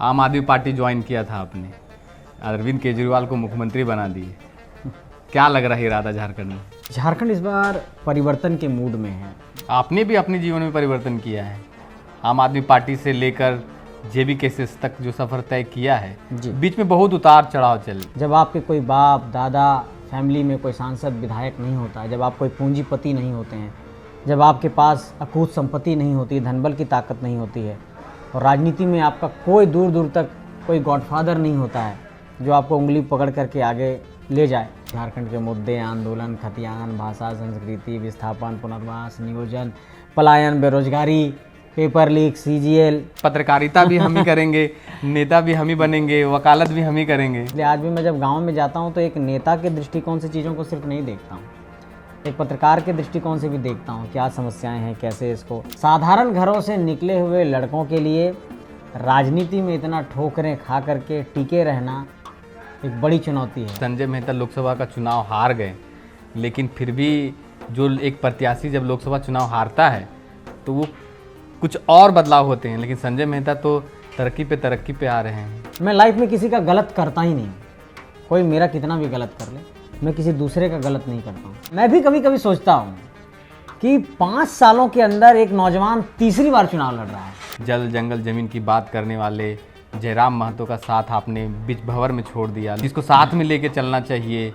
आम आदमी party join किया था आपने, अरविंद केजरीवाल को मुख्यमंत्री बना दिए, क्या लग रहा है इरादा झारखंड में? झारखंड इस बार परिवर्तन के मूड में है। आपने भी अपने जीवन में परिवर्तन किया है, आम आदमी पार्टी से लेकर जेबी केसेस तक जो सफ़र तय किया है, बीच में बहुत उतार चढ़ाव चले। जब आपके कोई बाप दादा फैमिली में कोई सांसद विधायक नहीं होता, जब आप कोई पूंजीपति नहीं होते हैं, जब आपके पास अकूत संपत्ति नहीं होती, धनबल की ताकत नहीं होती है, और राजनीति में आपका कोई दूर दूर तक कोई गॉडफादर नहीं होता है जो आपको उंगली पकड़ करके आगे ले जाए। झारखंड के मुद्दे, आंदोलन, खतियान, भाषा, संस्कृति, विस्थापन, पुनर्वास, नियोजन, पलायन, बेरोजगारी, पेपर लीक, सीजीएल, पत्रकारिता भी हम ही करेंगे, नेता भी हम ही बनेंगे, वकालत भी हम ही करेंगे। इसलिए आज भी मैं जब गांव में जाता हूं तो एक नेता के दृष्टिकोण से चीज़ों को सिर्फ नहीं देखता हूं, एक पत्रकार के दृष्टिकोण से भी देखता हूं क्या समस्याएं हैं, कैसे इसको। साधारण घरों से निकले हुए लड़कों के लिए राजनीति में इतना ठोकरें खा करके टिके रहना एक बड़ी चुनौती है। संजय मेहता लोकसभा का चुनाव हार गए, लेकिन फिर भी जो एक प्रत्याशी जब लोकसभा चुनाव हारता है तो वो कुछ और बदलाव होते हैं, लेकिन संजय मेहता तो तरक्की पे आ रहे हैं। मैं लाइफ में किसी का गलत करता ही नहीं, कोई मेरा कितना भी गलत कर ले, मैं किसी दूसरे का गलत नहीं करता हूँ। मैं भी कभी कभी सोचता हूँ कि 5 सालों के अंदर एक नौजवान तीसरी बार चुनाव लड़ रहा है। जल जंगल जमीन की बात करने वाले जयराम महतो का साथ आपने बीच भंवर में छोड़ दिया, जिसको साथ में लेके चलना चाहिए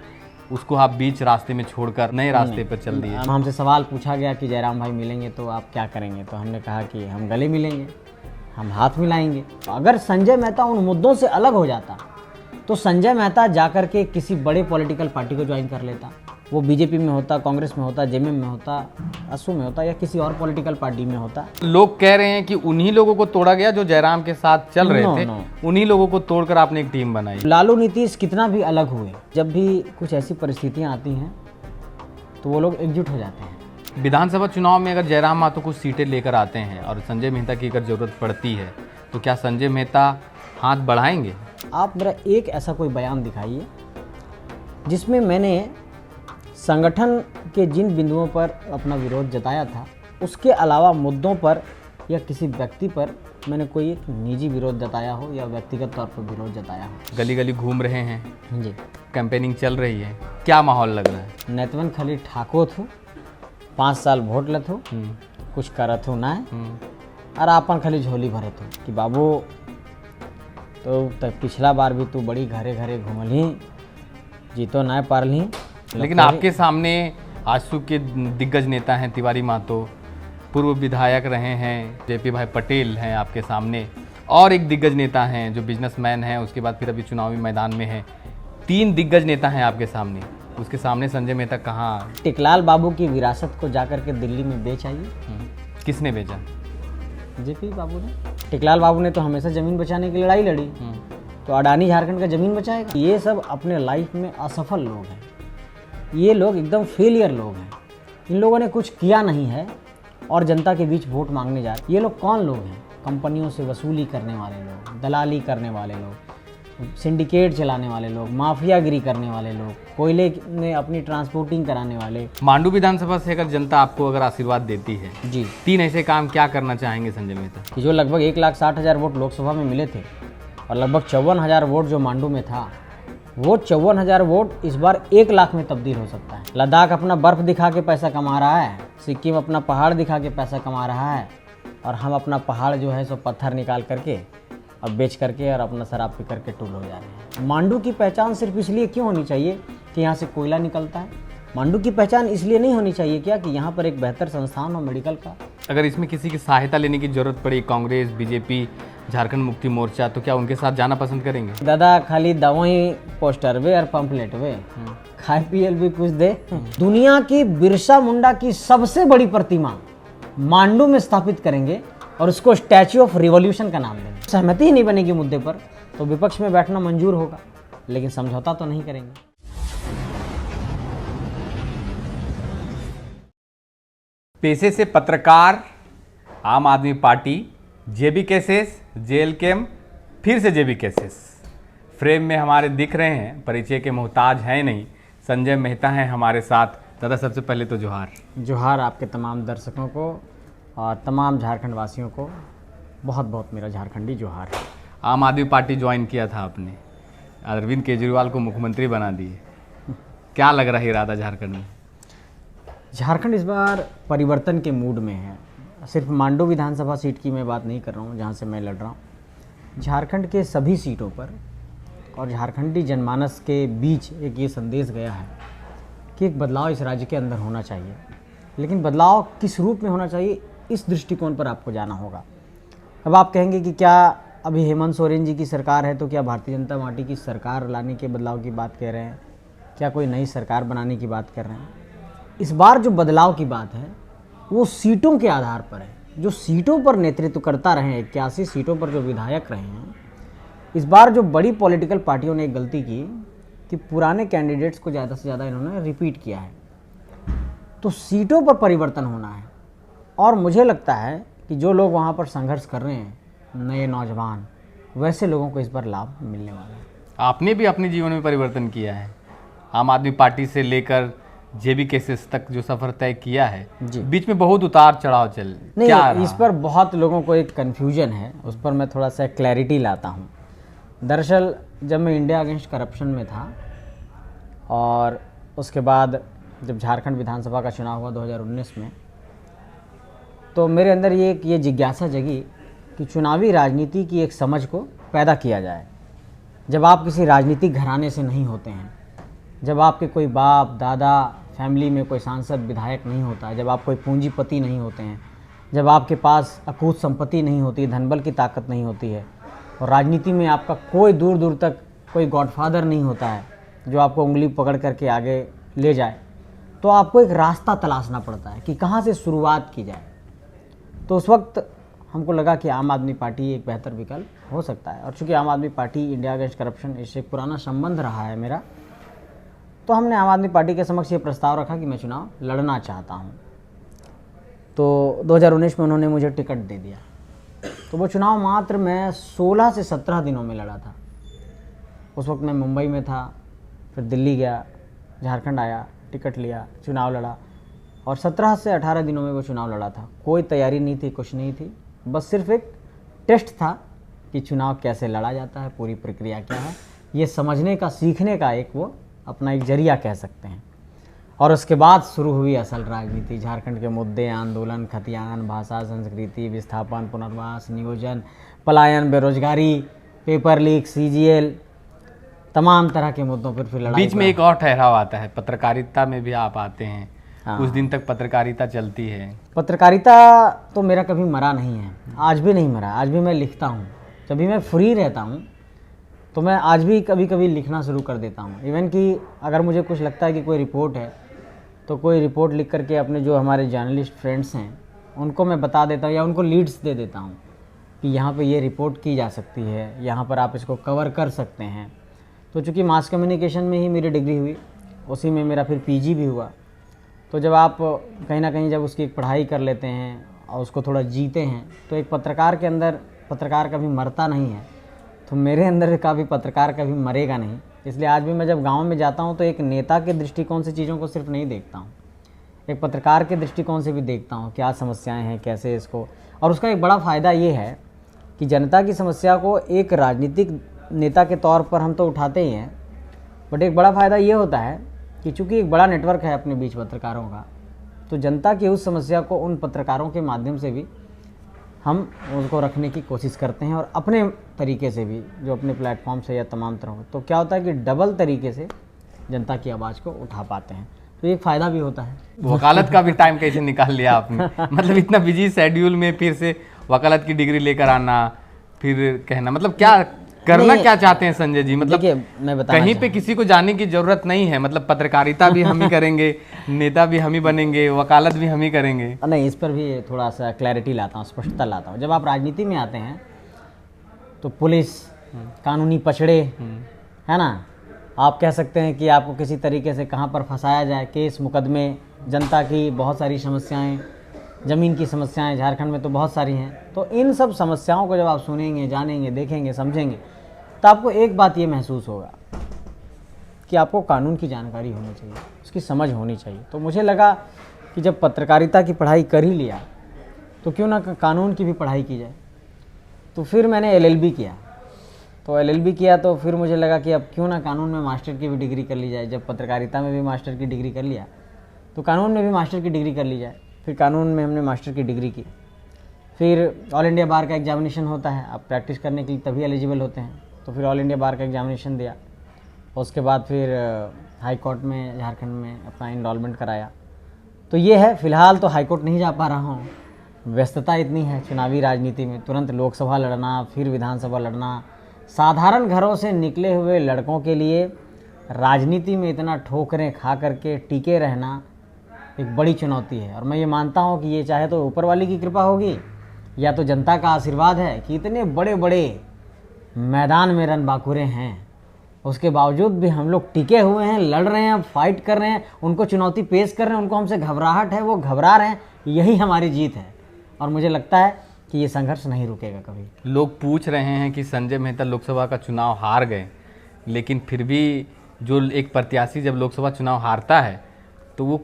उसको आप बीच रास्ते में छोड़कर नए रास्ते पर चल दिए। हमसे सवाल पूछा गया कि जयराम भाई मिलेंगे तो आप क्या करेंगे, तो हमने कहा कि हम गले मिलेंगे, हम हाथ मिलाएंगे। अगर संजय मेहता उन मुद्दों से अलग हो जाता तो संजय मेहता जाकर के किसी बड़े पॉलिटिकल पार्टी को ज्वाइन कर लेता, वो बीजेपी में होता, कांग्रेस में होता, जेएमएम में होता, असू में होता, या किसी और पॉलिटिकल पार्टी में होता। लोग कह रहे हैं कि उन्हीं लोगों को तोड़ा गया जो जयराम के साथ चल रहे थे, उन्हीं लोगों को तोड़कर आपने एक टीम बनाई। लालू नीतीश कितना भी अलग हुए, जब भी कुछ ऐसी परिस्थितियां आती हैं तो वो लोग एकजुट हो जाते हैं। विधानसभा चुनाव में अगर जयराम महतो कुछ सीटें लेकर आते हैं और संजय मेहता की अगर जरूरत पड़ती है तो क्या संजय मेहता हाथ बढ़ाएंगे? आप मेरा एक ऐसा कोई बयान दिखाइए जिसमें मैंने संगठन के जिन बिंदुओं पर अपना विरोध जताया था उसके अलावा मुद्दों पर या किसी व्यक्ति पर मैंने कोई एक निजी विरोध जताया हो या व्यक्तिगत तौर पर विरोध जताया हो। गली गली घूम रहे हैं जी, कैंपेनिंग चल रही है, क्या माहौल लग रहा है? नैतवन खाली ठाको थू 5 साल वोट लथू कुछ करत हूँ ना, और आपन खाली झोली भरे थू कि बाबू तो पिछला बार भी तू बड़ी घरे घरे घूमली, जीतो ना पारली। लेकिन आपके सामने आजसू के दिग्गज नेता हैं तिवारी महतो, पूर्व विधायक रहे हैं जेपी भाई पटेल हैं आपके सामने, और एक दिग्गज नेता हैं जो बिजनेसमैन हैं, उसके बाद फिर अभी चुनावी मैदान में हैं। 3 दिग्गज नेता हैं आपके सामने, उसके सामने संजय मेहता कहाँ? टिकलाल बाबू की विरासत को जाकर के दिल्ली में बेच आइए। किसने बेचा? जेपी बाबू ने। टिकलाल बाबू ने तो हमेशा ज़मीन बचाने की लड़ाई लड़ी, तो अडानी झारखंड का ज़मीन बचाएगा? ये सब अपने लाइफ में असफल लोग हैं, ये लोग एकदम फेलियर लोग हैं, इन लोगों ने कुछ किया नहीं है और जनता के बीच वोट मांगने जा रहे। ये लोग कौन लोग हैं? कंपनियों से वसूली करने वाले लोग, दलाली करने वाले लोग, सिंडिकेट चलाने वाले लोग, माफियागिरी करने वाले लोग, कोयले में अपनी ट्रांसपोर्टिंग कराने वाले। मांडू विधानसभा से अगर जनता आपको अगर आशीर्वाद देती है जी, 3 ऐसे काम क्या करना चाहेंगे संजय मेहता? कि जो लगभग 1,60,000 वोट लोकसभा में मिले थे और लगभग 54,000 वोट जो मांडू में था, वो 54,000 वोट इस बार 1 लाख में तब्दील हो सकता है। लद्दाख अपना बर्फ़ दिखा के पैसा कमा रहा है, सिक्किम अपना पहाड़ दिखा के पैसा कमा रहा है, और हम अपना पहाड़ जो है सो पत्थर निकाल करके और बेच करके और अपना शराब पी करके टूल हो जा रहे हैं। मांडू की पहचान सिर्फ इसलिए क्यों होनी चाहिए कि यहाँ से कोयला निकलता है? मांडू की पहचान इसलिए नहीं होनी चाहिए क्या कि यहाँ पर एक बेहतर संस्थान हो मेडिकल का? अगर इसमें किसी की सहायता लेने की जरूरत पड़ी, कांग्रेस, बीजेपी, झारखंड मुक्ति मोर्चा, तो क्या उनके साथ जाना पसंद करेंगे? दादा खाली दवाई पोस्टर वे और पंपलेट वे, खाए पियल भी कुछ दे। दुनिया की बिरसा मुंडा की सबसे बड़ी प्रतिमा मांडू में स्थापित करेंगे और उसको स्टैच्यू ऑफ रिवॉल्यूशन का नाम देंगे। सहमति ही नहीं बनेगी मुद्दे पर तो विपक्ष में बैठना मंजूर होगा, लेकिन समझौता तो नहीं करेंगे। पेशे से पत्रकार, आम आदमी पार्टी, जेबी केसेस, जेल कैम्प, फिर से जेबी केसेस, फ्रेम में हमारे दिख रहे हैं, परिचय के मोहताज हैं नहीं। संजय मेहता हैं हमारे साथ। दादा सबसे पहले तो जोहार। जोहार आपके तमाम दर्शकों को और तमाम झारखंड वासियों को बहुत बहुत मेरा झारखंडी जोहार। आम आदमी पार्टी ज्वाइन किया था आपने, अरविंद केजरीवाल को मुख्यमंत्री बना दिए, क्या लग रहा है इरादा झारखंड में? झारखंड इस बार परिवर्तन के मूड में है। सिर्फ मांडू विधानसभा सीट की मैं बात नहीं कर रहा हूँ जहाँ से मैं लड़ रहा हूँ। झारखंड के सभी सीटों पर और झारखंडी जनमानस के बीच एक ये संदेश गया है कि एक बदलाव इस राज्य के अंदर होना चाहिए, लेकिन बदलाव किस रूप में होना चाहिए इस दृष्टिकोण पर आपको जाना होगा। अब आप कहेंगे कि क्या अभी हेमंत सोरेन जी की सरकार है तो क्या भारतीय जनता पार्टी की सरकार लाने के बदलाव की बात कह रहे हैं, क्या कोई नई सरकार बनाने की बात कर रहे हैं? इस बार जो बदलाव की बात है वो सीटों के आधार पर है। जो सीटों पर नेतृत्व करता रहे हैं, 81 सीटों पर जो विधायक रहे हैं, इस बार जो बड़ी पॉलिटिकल पार्टियों ने एक गलती की कि पुराने कैंडिडेट्स को ज़्यादा से ज़्यादा इन्होंने रिपीट किया है। तो सीटों पर परिवर्तन होना है और मुझे लगता है कि जो लोग वहाँ पर संघर्ष कर रहे हैं, नए नौजवान, वैसे लोगों को इस बार लाभ मिलने वाला है। आपने भी अपने जीवन में परिवर्तन किया है, आम आदमी पार्टी से लेकर जेबी केसेस तक जो सफर तय किया है, जी। बीच में बहुत उतार चढ़ाव चल नहीं, क्या रहा? इस पर बहुत लोगों को एक कन्फ्यूजन है, उस पर मैं थोड़ा सा क्लैरिटी लाता हूँ। दरअसल जब मैं इंडिया अगेंस्ट करप्शन में था और उसके बाद जब झारखंड विधानसभा का चुनाव हुआ 2019 में, तो मेरे अंदर ये जिज्ञासा जगी कि चुनावी राजनीति की एक समझ को पैदा किया जाए। जब आप किसी राजनीतिक घराने से नहीं होते हैं, जब आपके कोई बाप दादा फैमिली में कोई सांसद विधायक नहीं होता है, जब आप कोई पूंजीपति नहीं होते हैं, जब आपके पास अकूत संपत्ति नहीं होती, धनबल की ताकत नहीं होती है और राजनीति में आपका कोई दूर दूर तक कोई गॉडफादर नहीं होता है जो आपको उंगली पकड़ करके आगे ले जाए, तो आपको एक रास्ता तलाशना पड़ता है कि कहाँ से शुरुआत की जाए। तो उस वक्त हमको लगा कि आम आदमी पार्टी एक बेहतर विकल्प हो सकता है और चूँकि आम आदमी पार्टी इंडिया अगेंस्ट करप्शन इससे एक पुराना संबंध रहा है मेरा, तो हमने आम आदमी पार्टी के समक्ष ये प्रस्ताव रखा कि मैं चुनाव लड़ना चाहता हूँ। तो 2019 में उन्होंने मुझे टिकट दे दिया। तो वो चुनाव मात्र मैं 16 से 17 दिनों में लड़ा था। उस वक्त मैं मुंबई में था, फिर दिल्ली गया, झारखंड आया, टिकट लिया, चुनाव लड़ा और 17 से 18 दिनों में वो चुनाव लड़ा था। कोई तैयारी नहीं थी, कुछ नहीं थी, बस सिर्फ एक टेस्ट था कि चुनाव कैसे लड़ा जाता है, पूरी प्रक्रिया क्या है, ये समझने का, सीखने का एक वो अपना एक जरिया कह सकते हैं। और उसके बाद शुरू हुई असल राजनीति। झारखंड के मुद्दे, आंदोलन, खतियान, भाषा, संस्कृति, विस्थापन, पुनर्वास, नियोजन, पलायन, बेरोजगारी, पेपर लीक, सीजीएल, तमाम तरह के मुद्दों पर फिर लड़ाई। बीच में एक और ठहराव आता है, पत्रकारिता में भी आप आते हैं। हाँ। कुछ दिन तक पत्रकारिता चलती है। पत्रकारिता तो मेरा कभी मरा नहीं है, आज भी नहीं मरा। आज भी मैं लिखता हूँ, जब भी मैं फ्री रहता हूँ तो मैं आज भी कभी कभी लिखना शुरू कर देता हूँ। इवन कि अगर मुझे कुछ लगता है कि कोई रिपोर्ट है तो कोई रिपोर्ट लिख करके अपने जो हमारे जर्नलिस्ट फ्रेंड्स हैं उनको मैं बता देता हूँ या उनको लीड्स दे देता हूँ कि यहाँ पे ये रिपोर्ट की जा सकती है, यहाँ पर आप इसको कवर कर सकते हैं। तो चूँकि मास कम्युनिकेशन में ही मेरी डिग्री हुई, उसी में मेरा फिर पीजी भी हुआ, तो जब आप कहीं ना कहीं जब उसकी एक पढ़ाई कर लेते हैं और उसको थोड़ा जीते हैं तो एक पत्रकार के अंदर, पत्रकार कभी मरता नहीं है, तो मेरे अंदर का भी पत्रकार कभी मरेगा नहीं। इसलिए आज भी मैं जब गांव में जाता हूं तो एक नेता के दृष्टिकोण से चीज़ों को सिर्फ नहीं देखता हूं, एक पत्रकार के दृष्टिकोण से भी देखता हूं क्या समस्याएं हैं, कैसे इसको। और उसका एक बड़ा फ़ायदा ये है कि जनता की समस्या को एक राजनीतिक नेता के तौर पर हम तो उठाते ही हैं, बट एक बड़ा फ़ायदा ये होता है कि चूँकि एक बड़ा नेटवर्क है अपने बीच पत्रकारों का, तो जनता की उस समस्या को उन पत्रकारों के माध्यम से भी हम उसको रखने की कोशिश करते हैं और अपने तरीके से भी, जो अपने प्लेटफॉर्म से या तमाम तरह। तो क्या होता है कि डबल तरीके से जनता की आवाज़ को उठा पाते हैं, तो एक फ़ायदा भी होता है। वकालत का भी टाइम कैसे निकाल लिया आपने? मतलब इतना बिजी शेड्यूल में फिर से वकालत की डिग्री लेकर आना, फिर कहना, मतलब क्या करना क्या चाहते हैं संजय जी? मतलब देखिए, मैं बताना कहीं पे किसी को जाने की जरूरत नहीं है, मतलब पत्रकारिता भी हम ही करेंगे, नेता भी हम ही बनेंगे, वकालत भी हम ही करेंगे। नहीं, इस पर भी थोड़ा सा क्लैरिटी लाता हूँ, स्पष्टता लाता हूँ। जब आप राजनीति में आते हैं तो पुलिस, कानूनी पचड़े, है ना, आप कह सकते हैं कि आपको किसी तरीके से कहाँ पर फंसाया जाए, केस मुकदमे, जनता की बहुत सारी समस्याएं, ज़मीन की समस्याएं झारखंड में तो बहुत सारी हैं। तो इन सब समस्याओं को जब आप सुनेंगे, जानेंगे, देखेंगे, समझेंगे, तो आपको एक बात ये महसूस होगा कि आपको कानून की जानकारी होनी चाहिए, उसकी समझ होनी चाहिए। तो मुझे लगा कि जब पत्रकारिता की पढ़ाई कर ही लिया तो क्यों ना कानून की भी पढ़ाई की जाए। तो फिर मैंने LLB किया तो एलएलबी किया तो फिर मुझे लगा कि अब क्यों ना कानून में मास्टर की भी डिग्री कर ली जाए। जब पत्रकारिता में भी मास्टर की डिग्री कर लिया तो कानून में भी मास्टर की डिग्री कर ली जाए। फिर कानून में हमने मास्टर की डिग्री की। फिर ऑल इंडिया बार का एग्जामिनेशन होता है, आप प्रैक्टिस करने के लिए तभी एलिजिबल होते हैं। तो फिर ऑल इंडिया बार का एग्जामिनेशन दिया। उसके बाद फिर हाई कोर्ट में झारखंड में अपना इनरोलमेंट कराया। तो ये है, फ़िलहाल तो हाई कोर्ट नहीं जा पा रहा हूँ, व्यस्तता इतनी है चुनावी राजनीति में, तुरंत लोकसभा लड़ना, फिर विधानसभा लड़ना। साधारण घरों से निकले हुए लड़कों के लिए राजनीति में इतना ठोकरें खा करके टिके रहना एक बड़ी चुनौती है। और मैं ये मानता हूँ कि ये चाहे तो ऊपर वाले की कृपा होगी या तो जनता का आशीर्वाद है कि इतने बड़े बड़े मैदान में रणबांकुरे हैं, उसके बावजूद भी हम लोग टिके हुए हैं, लड़ रहे हैं, फाइट कर रहे हैं, उनको चुनौती पेश कर रहे हैं, उनको हमसे घबराहट है, वो घबरा रहे हैं। यही हमारी जीत है और मुझे लगता है कि ये संघर्ष नहीं रुकेगा कभी। लोग पूछ रहे हैं कि संजय मेहता लोकसभा का चुनाव हार गए, लेकिन फिर भी जो एक प्रत्याशी जब लोकसभा चुनाव हारता है तो वो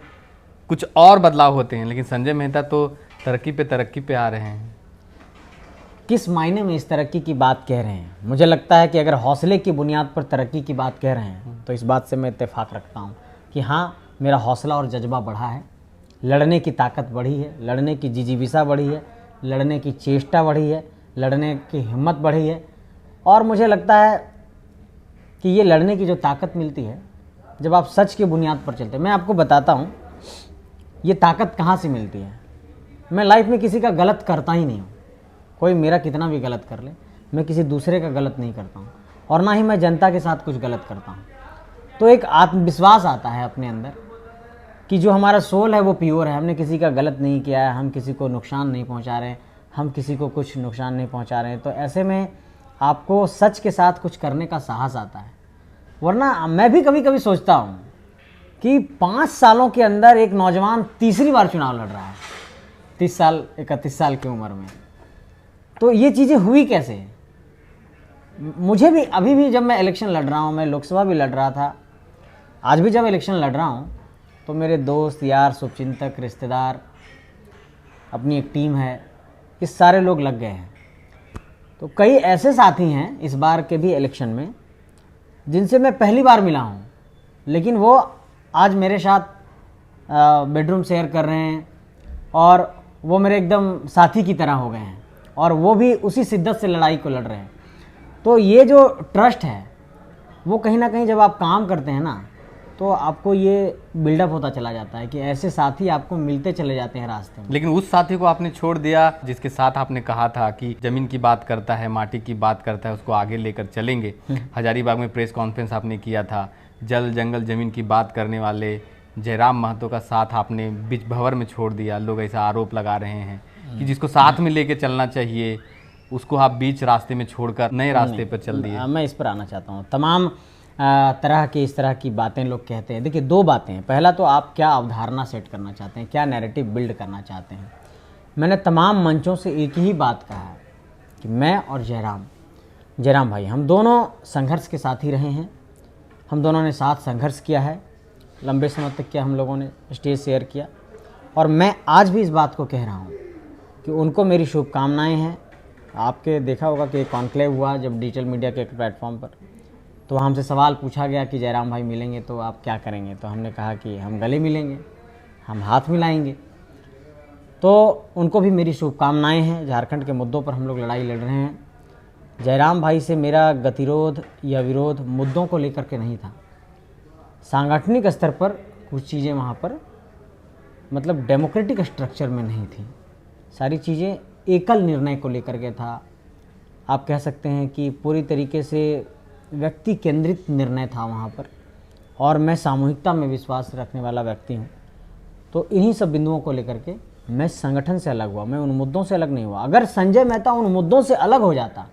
कुछ और बदलाव होते हैं, लेकिन संजय मेहता तो तरक्की पे आ रहे हैं। किस मायने में इस तरक्की की बात कह रहे हैं? मुझे लगता है कि अगर हौसले की बुनियाद पर तरक्की की बात कह रहे हैं तो इस बात से मैं इत्तेफाक रखता हूँ कि हाँ, मेरा हौसला और जज्बा बढ़ा है, लड़ने की ताकत बढ़ी है, लड़ने की जिजीविसा बढ़ी है, लड़ने की चेष्टा बढ़ी है, लड़ने की हिम्मत बढ़ी है। और मुझे लगता है कि ये लड़ने की जो ताकत मिलती है जब आप सच की बुनियाद पर चलते हैं। मैं आपको बताता हूँ ये ताकत कहाँ से मिलती है। मैं लाइफ में किसी का गलत करता ही नहीं हूँ, कोई मेरा कितना भी गलत कर ले, मैं किसी दूसरे का गलत नहीं करता हूँ और ना ही मैं जनता के साथ कुछ गलत करता हूँ। तो एक आत्मविश्वास आता है अपने अंदर कि जो हमारा सोल है वो प्योर है, हमने किसी का गलत नहीं किया है, हम किसी को नुकसान नहीं पहुँचा रहे हैं, हम किसी को कुछ नुकसान नहीं पहुँचा रहे हैं। तो ऐसे में आपको सच के साथ कुछ करने का साहस आता है। वरना मैं भी कभी कभी सोचता हूँ कि 5 सालों के अंदर एक नौजवान तीसरी बार चुनाव लड़ रहा है, 30 साल 31 साल की उम्र में। तो ये चीज़ें हुई कैसे? मुझे भी अभी भी जब मैं इलेक्शन लड़ रहा हूँ, मैं लोकसभा भी लड़ रहा था, आज भी जब इलेक्शन लड़ रहा हूँ तो मेरे दोस्त यार, शुभचिंतक, रिश्तेदार, अपनी एक टीम है, ये सारे लोग लग गए हैं। तो कई ऐसे साथी हैं इस बार के भी इलेक्शन में जिनसे मैं पहली बार मिला हूँ, लेकिन वो आज मेरे साथ बेडरूम शेयर कर रहे हैं और वो मेरे एकदम साथी की तरह हो गए हैं और वो भी उसी शिद्दत से लड़ाई को लड़ रहे हैं। तो ये जो ट्रस्ट है वो कहीं ना कहीं जब आप काम करते हैं ना तो आपको ये बिल्डअप होता चला जाता है कि ऐसे साथी आपको मिलते चले जाते हैं रास्ते में। लेकिन उस साथी को आपने छोड़ दिया जिसके साथ आपने कहा था कि जमीन की बात करता है, माटी की बात करता है, उसको आगे लेकर चलेंगे। हजारीबाग में प्रेस कॉन्फ्रेंस आपने किया था, जल जंगल जमीन की बात करने वाले जयराम महतो का साथ आपने बीच भंवर में छोड़ दिया। लोग ऐसा आरोप लगा रहे हैं कि जिसको साथ में लेके चलना चाहिए उसको आप बीच रास्ते में छोड़कर नए रास्ते पर चल दिए। मैं इस पर आना चाहता हूँ। तमाम तरह की इस तरह की बातें लोग कहते हैं। देखिए, 2 बातें हैं। पहला तो आप क्या अवधारणा सेट करना चाहते हैं, क्या नैरेटिव बिल्ड करना चाहते हैं। मैंने तमाम मंचों से एक ही बात कहा है कि मैं और जयराम भाई, हम दोनों संघर्ष के साथ ही रहे हैं, हम दोनों ने साथ संघर्ष किया है, लंबे समय तक किया, हम लोगों ने स्टेज शेयर किया। और मैं आज भी इस बात को कह रहा हूँ कि उनको मेरी शुभकामनाएं हैं। आपके देखा होगा कि एक कॉन्क्लेव हुआ जब डिजिटल मीडिया के एक प्लेटफॉर्म पर, तो हमसे सवाल पूछा गया कि जयराम भाई मिलेंगे तो आप क्या करेंगे। तो हमने कहा कि हम गले मिलेंगे, हम हाथ मिलाएंगे। तो उनको भी मेरी शुभकामनाएं हैं। झारखंड के मुद्दों पर हम लोग लड़ाई लड़ रहे हैं। जयराम भाई से मेरा गतिरोध या विरोध मुद्दों को लेकर के नहीं था, सांगठनिक स्तर पर कुछ चीज़ें वहाँ पर मतलब डेमोक्रेटिक स्ट्रक्चर में नहीं थी। सारी चीज़ें एकल निर्णय को लेकर के था। आप कह सकते हैं कि पूरी तरीके से व्यक्ति केंद्रित निर्णय था वहाँ पर, और मैं सामूहिकता में विश्वास रखने वाला व्यक्ति हूँ। तो इन्हीं सब बिंदुओं को लेकर के मैं संगठन से अलग हुआ, मैं उन मुद्दों से अलग नहीं हुआ। अगर संजय मेहता उन मुद्दों से अलग हो जाता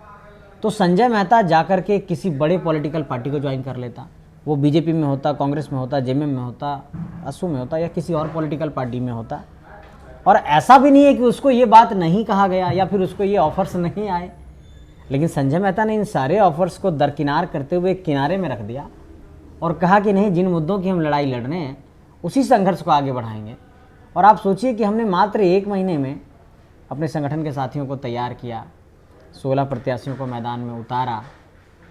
तो संजय मेहता जाकर के किसी बड़े पॉलिटिकल पार्टी को ज्वाइन कर लेता। वो बीजेपी में होता, कांग्रेस में होता, जेएमएम में होता, असू में होता या किसी और पॉलिटिकल पार्टी में होता। और ऐसा भी नहीं है कि उसको ये बात नहीं कहा गया या फिर उसको ये ऑफर्स नहीं आए, लेकिन संजय मेहता ने इन सारे ऑफर्स को दरकिनार करते हुए किनारे में रख दिया और कहा कि नहीं, जिन मुद्दों की हम लड़ाई लड़ रहे हैं उसी संघर्ष को आगे बढ़ाएंगे। और आप सोचिए कि हमने मात्र 1 महीने में अपने संगठन के साथियों को तैयार किया, 16 प्रत्याशियों को मैदान में उतारा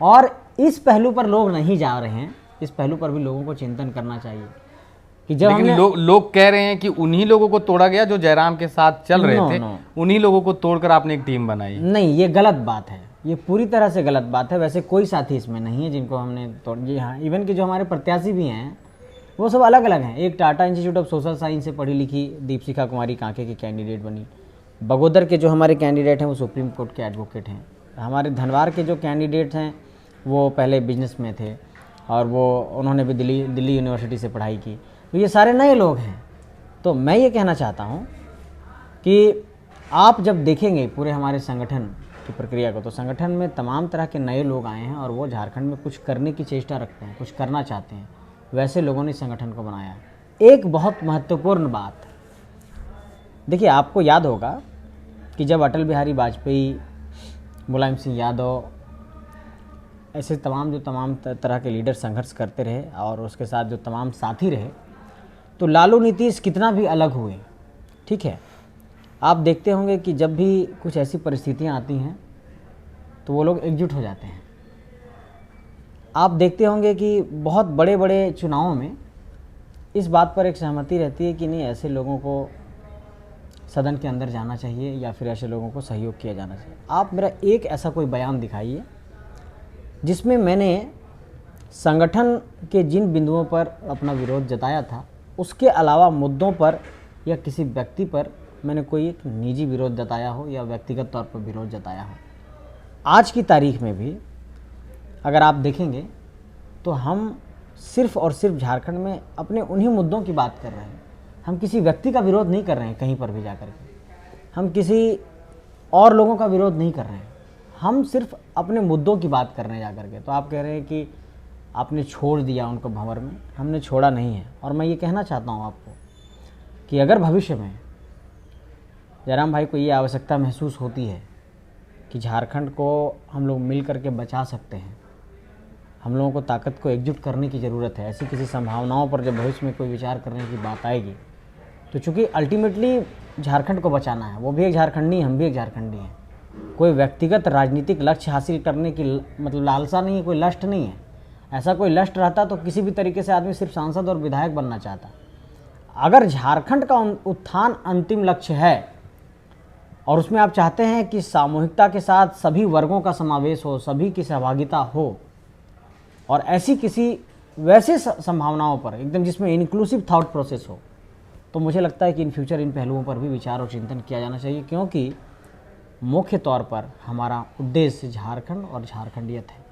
और इस पहलू पर लोग नहीं जा रहे हैं, इस पहलू पर भी लोगों को चिंतन करना चाहिए कि जब लेकिन लोग कह रहे हैं कि उन्हीं लोगों को तोड़ा गया जो जयराम के साथ चल रहे थे, उन्हीं लोगों को तोड़कर आपने एक टीम बनाई। नहीं, ये गलत बात है, ये पूरी तरह से गलत बात है। वैसे कोई साथी इसमें नहीं है जिनको हमने तोड़, जी हाँ, इवन कि जो हमारे प्रत्याशी भी हैं वो सब अलग अलग हैं। एक Tata institute of social science से पढ़ी लिखी दीपशिखा कुमारी कांके की कैंडिडेट बनी। बगोदर के जो हमारे कैंडिडेट हैं वो सुप्रीम कोर्ट के एडवोकेट हैं। हमारे धनवार के जो कैंडिडेट हैं वो पहले बिजनेस में थे और वो उन्होंने भी दिल्ली यूनिवर्सिटी से पढ़ाई की। तो ये सारे नए लोग हैं। तो मैं ये कहना चाहता हूँ कि आप जब देखेंगे पूरे हमारे संगठन की प्रक्रिया को, तो संगठन में तमाम तरह के नए लोग आए हैं और वो झारखंड में कुछ करने की चेष्टा रखते हैं, कुछ करना चाहते हैं। वैसे लोगों ने संगठन को बनाया। एक बहुत महत्वपूर्ण बात, देखिए आपको याद होगा कि जब अटल बिहारी वाजपेयी, मुलायम सिंह यादव, ऐसे तमाम तरह के लीडर संघर्ष करते रहे और उसके साथ जो तमाम साथी रहे, तो लालू नीतीश कितना भी अलग हुए, ठीक है, आप देखते होंगे कि जब भी कुछ ऐसी परिस्थितियां आती हैं तो वो लोग एकजुट हो जाते हैं। आप देखते होंगे कि बहुत बड़े बड़े चुनावों में इस बात पर एक सहमति रहती है कि नहीं, ऐसे लोगों को सदन के अंदर जाना चाहिए या फिर ऐसे लोगों को सहयोग किया जाना चाहिए। आप मेरा एक ऐसा कोई बयान दिखाइए जिसमें मैंने संगठन के जिन बिंदुओं पर अपना विरोध जताया था उसके अलावा मुद्दों पर या किसी व्यक्ति पर मैंने कोई एक निजी विरोध जताया हो या व्यक्तिगत तौर पर विरोध जताया हो। आज की तारीख में भी अगर आप देखेंगे तो हम सिर्फ़ और सिर्फ झारखंड में अपने उन्हीं मुद्दों की बात कर रहे हैं। हम किसी व्यक्ति का विरोध नहीं कर रहे हैं कहीं पर भी जाकर के, हम किसी और लोगों का विरोध नहीं कर रहे हैं, हम सिर्फ अपने मुद्दों की बात कर रहे हैं जाकर के। तो आप कह रहे हैं कि आपने छोड़ दिया उनको भंवर में, हमने छोड़ा नहीं है। और मैं ये कहना चाहता हूँ आपको कि अगर भविष्य में जयराम भाई को ये आवश्यकता महसूस होती है कि झारखंड को हम लोग मिल करके बचा सकते हैं, हम लोगों को ताकत को एकजुट करने की ज़रूरत है, ऐसी किसी संभावनाओं पर जब भविष्य में कोई विचार करने की बात आएगी, तो चूँकि अल्टीमेटली झारखंड को बचाना है, वो भी एक झारखंडी, हम भी एक झारखंडी हैं। कोई व्यक्तिगत राजनीतिक लक्ष्य हासिल करने की मतलब लालसा नहीं है, कोई लस्ट नहीं है। ऐसा कोई लस्ट रहता तो किसी भी तरीके से आदमी सिर्फ सांसद और विधायक बनना चाहता। अगर झारखंड का उत्थान अंतिम लक्ष्य है और उसमें आप चाहते हैं कि सामूहिकता के साथ सभी वर्गों का समावेश हो, सभी की सहभागिता हो और ऐसी किसी वैसे संभावनाओं पर एकदम जिसमें इंक्लूसिव थॉट प्रोसेस हो, तो मुझे लगता है कि इन फ्यूचर इन पहलुओं पर भी विचार और चिंतन किया जाना चाहिए, क्योंकि मुख्य तौर पर हमारा उद्देश्य झारखंड और झारखंडियत है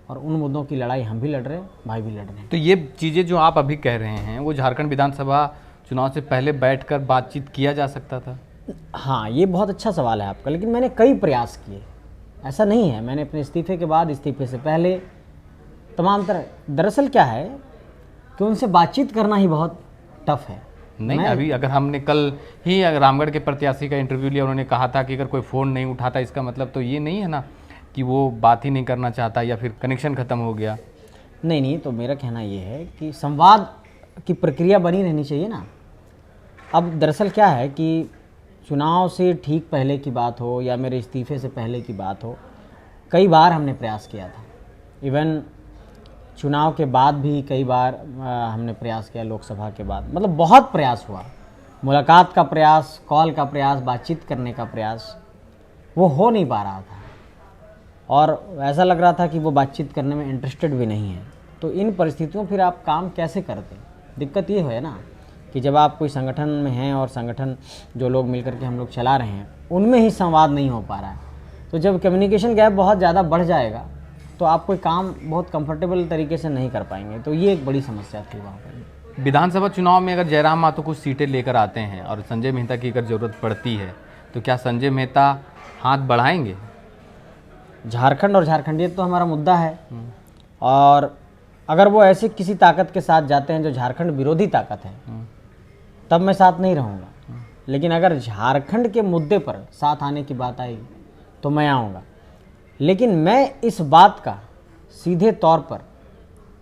और उन मुद्दों की लड़ाई हम भी लड़ रहे हैं, भाई भी लड़ रहे हैं। तो ये चीज़ें जो आप अभी कह रहे हैं वो झारखंड विधानसभा चुनाव से पहले बैठकर बातचीत किया जा सकता था? हाँ, ये बहुत अच्छा सवाल है आपका, लेकिन मैंने कई प्रयास किए। ऐसा नहीं है, मैंने अपने इस्तीफे के बाद, इस्तीफे से पहले तमाम तरह, दरअसल क्या है कि उनसे बातचीत करना ही बहुत टफ है। नहीं, अभी अगर हमने कल ही रामगढ़ के प्रत्याशी का इंटरव्यू लिया, उन्होंने कहा था कि अगर कोई फ़ोन नहीं उठाता इसका मतलब तो ये नहीं है ना कि वो बात ही नहीं करना चाहता या फिर कनेक्शन ख़त्म हो गया। नहीं, तो मेरा कहना ये है कि संवाद की प्रक्रिया बनी रहनी चाहिए ना। अब दरअसल क्या है कि चुनाव से ठीक पहले की बात हो या मेरे इस्तीफे से पहले की बात हो, कई बार हमने प्रयास किया था। इवन चुनाव के बाद भी कई बार हमने प्रयास किया, लोकसभा के बाद, मतलब बहुत प्रयास हुआ। मुलाकात का प्रयास, कॉल का प्रयास, बातचीत करने का प्रयास, वो हो नहीं पा रहा था और ऐसा लग रहा था कि वो बातचीत करने में इंटरेस्टेड भी नहीं है। तो इन परिस्थितियों फिर आप काम कैसे करते? दिक्कत ये है ना कि जब आप कोई संगठन में हैं और संगठन जो लोग मिलकर के हम लोग चला रहे हैं उनमें ही संवाद नहीं हो पा रहा है, तो जब कम्युनिकेशन गैप बहुत ज़्यादा बढ़ जाएगा तो आप कोई काम बहुत कंफर्टेबल तरीके से नहीं कर पाएंगे। तो ये एक बड़ी समस्या थी वहाँ पर। विधानसभा चुनाव में अगर जयराम मातो कुछ सीटें लेकर आते हैं और संजय मेहता की अगर ज़रूरत पड़ती है तो क्या संजय मेहता हाथ बढ़ाएंगे? झारखंड और झारखंडियत तो हमारा मुद्दा है और अगर वो ऐसे किसी ताकत के साथ जाते हैं जो झारखंड विरोधी ताकत है तब मैं साथ नहीं रहूँगा। लेकिन अगर झारखंड के मुद्दे पर साथ आने की बात आएगी तो मैं आऊँगा। लेकिन मैं इस बात का सीधे तौर पर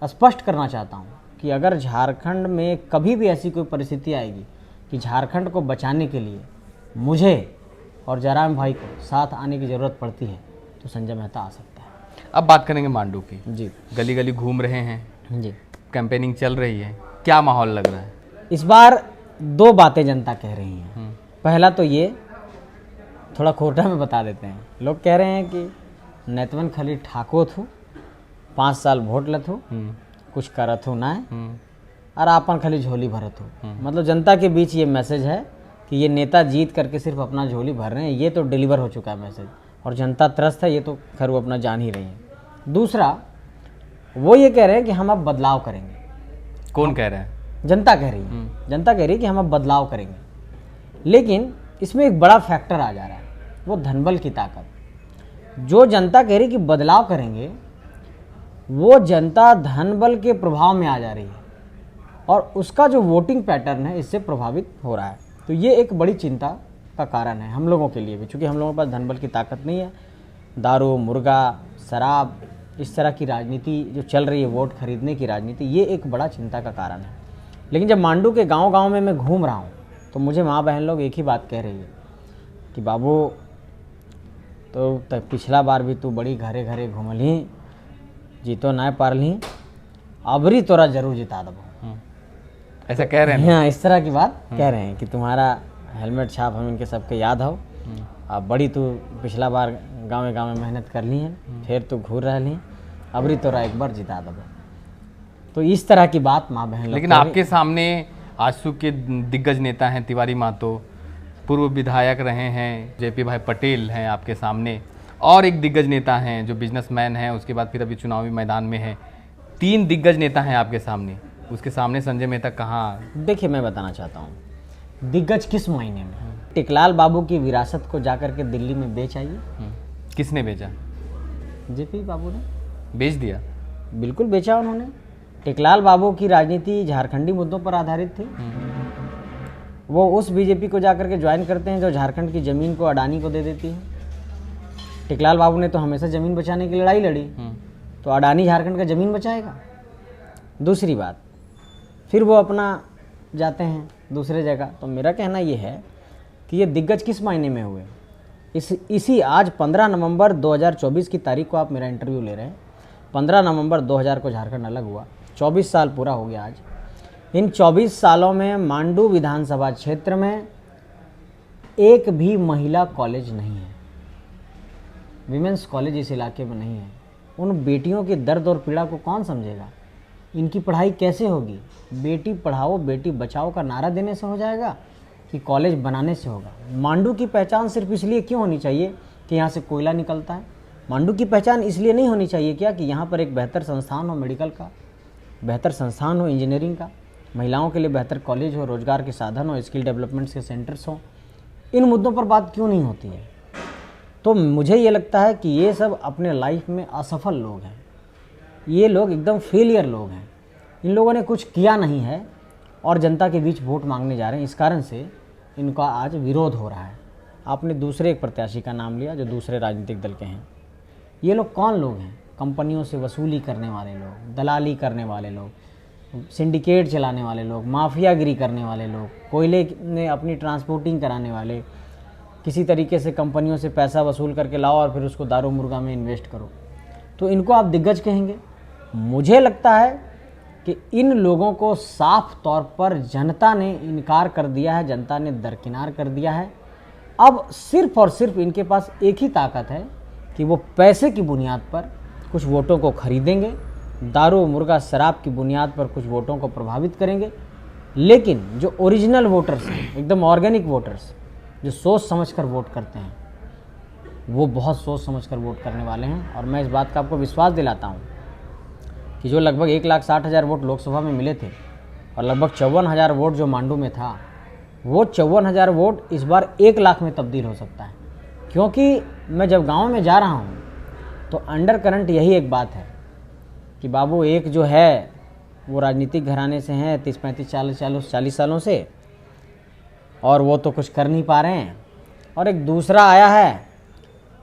स्पष्ट करना चाहता हूँ कि अगर झारखंड में कभी भी ऐसी कोई परिस्थिति आएगी कि झारखंड को बचाने के लिए मुझे और जयराम भाई को साथ आने की ज़रूरत पड़ती है तो संजय मेहता आ सकता है। अब बात करेंगे मांडू की। जी गली गली घूम रहे हैं, जी। कैंपेनिंग चल रही है, क्या माहौल लग रहा है? इस बार दो बातें जनता कह रही हैं। पहला तो ये, थोड़ा खोटा में बता देते हैं, लोग कह रहे हैं कि नेतवन खाली ठाको थू, 5 साल वोट लथू, कुछ करत हो ना है, और आपन खाली झोली भरत हो। मतलब जनता के बीच ये मैसेज है कि ये नेता जीत करके सिर्फ अपना झोली भर रहे हैं। ये तो डिलीवर हो चुका है मैसेज, और जनता त्रस्त है, ये तो खैर वो अपना जान ही रही है। दूसरा, वो ये कह रहे हैं कि हम अब बदलाव करेंगे। कौन कह रहा है? जनता कह रही है, जनता कह रही है कि हम अब बदलाव करेंगे। लेकिन इसमें एक बड़ा फैक्टर आ जा रहा है, वो धनबल की ताकत। जो जनता कह रही कि बदलाव करेंगे, वो जनता धनबल के प्रभाव में आ जा रही है, और उसका जो वोटिंग पैटर्न है इससे प्रभावित हो रहा है। तो ये एक बड़ी चिंता का कारण है हम लोगों के लिए भी, क्योंकि हम लोगों के पास धनबल की ताकत नहीं है। दारू, मुर्गा, शराब, इस तरह की राजनीति जो चल रही है, वोट खरीदने की राजनीति, ये एक बड़ा चिंता का कारण है। लेकिन जब मांडू के गांव-गांव में मैं घूम रहा हूँ, तो मुझे माँ बहन लोग एक ही बात कह रही है कि बाबू, तो पिछला बार भी तू बड़ी घरे घरे घूमली, जीतो ना पारली, अबरी तोरा जरूर जिता दबो। ऐसा कह रहे हैं? हाँ, इस तरह की बात कह रहे हैं कि तुम्हारा हेलमेट छाप हम इनके सबके याद हो, अब बड़ी तू पिछला बार गाँव में मेहनत कर ली है, फिर तू घूर रही, अबरी तोरा एक बार जिता दबो। तो इस तरह की बात माँ बहन लोग। लेकिन आपके सामने आजसू के दिग्गज नेता हैं तिवारी महतो, पूर्व विधायक रहे हैं जेपी भाई पटेल हैं आपके सामने, और एक दिग्गज नेता हैं जो बिजनेसमैन हैं, उसके बाद फिर अभी चुनावी मैदान में है। 3 दिग्गज नेता हैं आपके सामने, उसके सामने संजय मेहता कहाँ? देखिए, मैं बताना चाहता हूँ, दिग्गज किस मायने में? टिकलाल बाबू की विरासत को जाकर के दिल्ली में बेच आइए। किसने बेचा? जेपी बाबू ने बेच दिया? बिल्कुल बेचा उन्होंने। टिकलाल बाबू की राजनीति झारखंडी मुद्दों पर आधारित थी। वो उस बीजेपी को जाकर के ज्वाइन करते हैं जो झारखंड की ज़मीन को अडानी को दे देती है। टिकलाल बाबू ने तो हमेशा ज़मीन बचाने की लड़ाई लड़ी, तो अडानी झारखंड का ज़मीन बचाएगा? दूसरी बात, फिर वो अपना जाते हैं दूसरे जगह। तो मेरा कहना ये है कि ये दिग्गज किस मायने में हुए? इसी आज 15 नवंबर 2024 की तारीख को आप मेरा इंटरव्यू ले रहे हैं। 15 नवंबर 2000 को झारखंड अलग हुआ, 24 साल पूरा हो गया आज। इन 24 सालों में मांडू विधानसभा क्षेत्र में एक भी महिला कॉलेज नहीं है, विमेंस कॉलेज इस इलाके में नहीं है। उन बेटियों के दर्द और पीड़ा को कौन समझेगा? इनकी पढ़ाई कैसे होगी? बेटी पढ़ाओ बेटी बचाओ का नारा देने से हो जाएगा कि कॉलेज बनाने से होगा? मांडू की पहचान सिर्फ इसलिए क्यों होनी चाहिए कि यहाँ से कोयला निकलता है? मांडू की पहचान इसलिए नहीं होनी चाहिए क्या कि यहाँ पर एक बेहतर संस्थान हो, मेडिकल का बेहतर संस्थान हो, इंजीनियरिंग का, महिलाओं के लिए बेहतर कॉलेज हो, रोजगार के साधन हो, स्किल डेवलपमेंट्स के सेंटर्स हों? इन मुद्दों पर बात क्यों नहीं होती है? तो मुझे ये लगता है कि ये सब अपने लाइफ में असफल लोग हैं, ये लोग एकदम फेलियर लोग हैं। इन लोगों ने कुछ किया नहीं है और जनता के बीच वोट मांगने जा रहे हैं। इस कारण से इनका आज विरोध हो रहा है। आपने दूसरे एक प्रत्याशी का नाम लिया जो दूसरे राजनीतिक दल के हैं। ये लोग कौन लोग हैं? कंपनियों से वसूली करने वाले लोग, दलाली करने वाले लोग, सिंडिकेट चलाने वाले लोग, माफियागिरी करने वाले लोग, कोयले में अपनी ट्रांसपोर्टिंग कराने वाले, किसी तरीके से कंपनियों से पैसा वसूल करके लाओ और फिर उसको दारू मुर्गा में इन्वेस्ट करो। तो इनको आप दिग्गज कहेंगे? मुझे लगता है कि इन लोगों को साफ तौर पर जनता ने इनकार कर दिया है, जनता ने दरकिनार कर दिया है। अब सिर्फ और सिर्फ इनके पास एक ही ताकत है कि वो पैसे की बुनियाद पर कुछ वोटों को खरीदेंगे, दारू मुर्गा शराब की बुनियाद पर कुछ वोटों को प्रभावित करेंगे। लेकिन जो ओरिजिनल वोटर्स हैं, एकदम ऑर्गेनिक वोटर्स, जो सोच समझकर वोट करते हैं, वो बहुत सोच समझकर वोट करने वाले हैं। और मैं इस बात का आपको विश्वास दिलाता हूँ कि जो लगभग 1,60,000 वोट लोकसभा में मिले थे और लगभग 54,000 वोट जो मांडू में था, वो 54,000 वोट इस बार 1 लाख में तब्दील हो सकता है। क्योंकि मैं जब गांव में जा रहा हूं तो अंडर करंट यही एक बात है कि बाबू एक जो है वो राजनीतिक घराने से हैं, 30-35 40 सालों से, और वो तो कुछ कर नहीं पा रहे हैं। और एक दूसरा आया है,